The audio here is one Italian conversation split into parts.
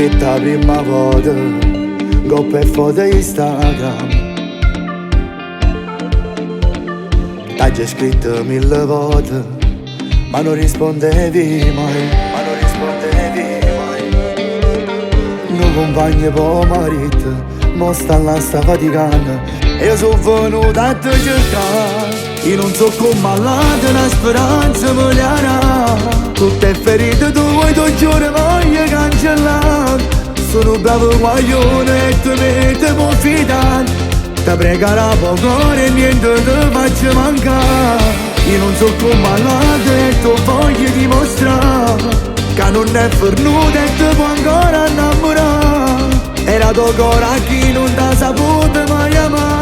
scritta prima volta, coppe e foto Instagram. T'hai già scritto 1000 volte, ma non rispondevi mai. Non compagni po' marito, mo sta là sta faticando, e io sono venuto a te cercare. Io non so come all'altra una speranza migliora. Tutte ferite tue tu giuro voglio cancellare. Sono bravo guaglione e te mette può fidare. Ti pregherà poco e niente ti faccio mancare. Io non so come all'altra e tu voglio dimostrare che non è fornuto e ti può ancora innamorare. Era tuo cuore a chi non t'ha saputo mai amare.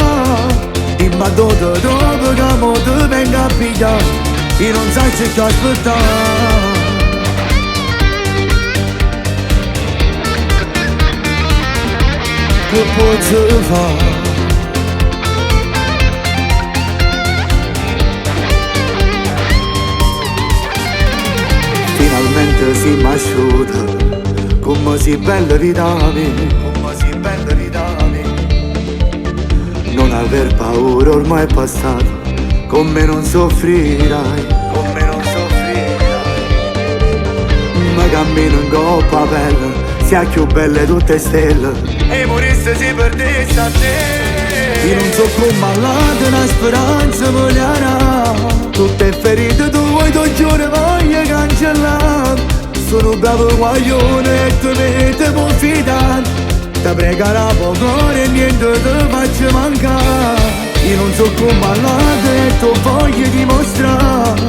Ma dopo che mo ti venga a pigliare, io non sai che aspettare. Che posso fare? Finalmente si m'asciuta, come si bella vita mia. Non aver paura, ormai è passato, con me non soffrirai. Ma cammino in coppa bella, sia più belle tutte stelle, e morisse si perdesse a te. Io non so come all'altra una speranza migliora. Tutte ferite tue tu giuro voglio cancellare. Sono bravo guaglione e te mette può fidare. Ti pregherà poco e niente ti faccio mancare. Io non so come all'altra e tu voglio dimostrare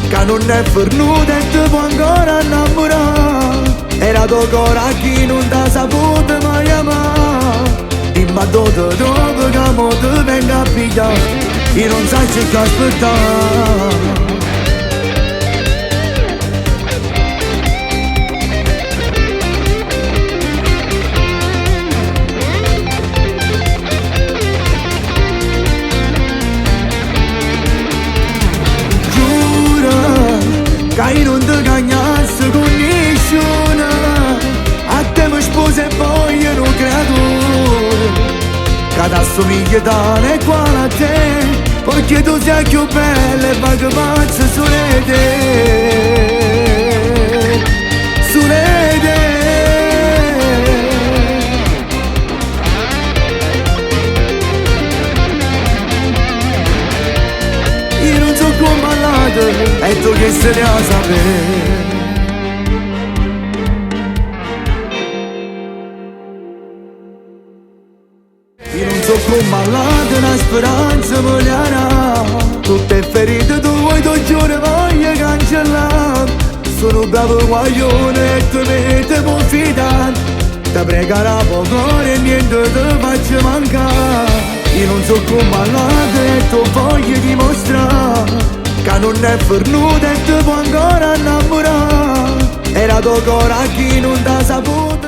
che non è fornuto e ti può ancora innamorare. Era tuo cuore a chi non t'ha saputo mai amare. Dimmi dopo che mo ti venga a pigliare, io non sai che aspettare. Che io non ti cagnassi con nessuno, a te mi sposo e voglio un creatore che ti assomiglia tale e quale a te, perché tu sei più bella e vai che pazzo su te. Io non so come all'altra e tu che se ne a sapere. Io non so come all'altra una speranza migliora. Tutte ferite tue tu giuro voglio cancellare. Sono bravo guaglione e te mette può fidare. Ti pregherà poco e niente ti faccio mancare. Io non so come all'altra e tu voglio dimostrare che non è fornuto e ti può ancora innamorare. Era tuo cuore a chi non t'ha saputo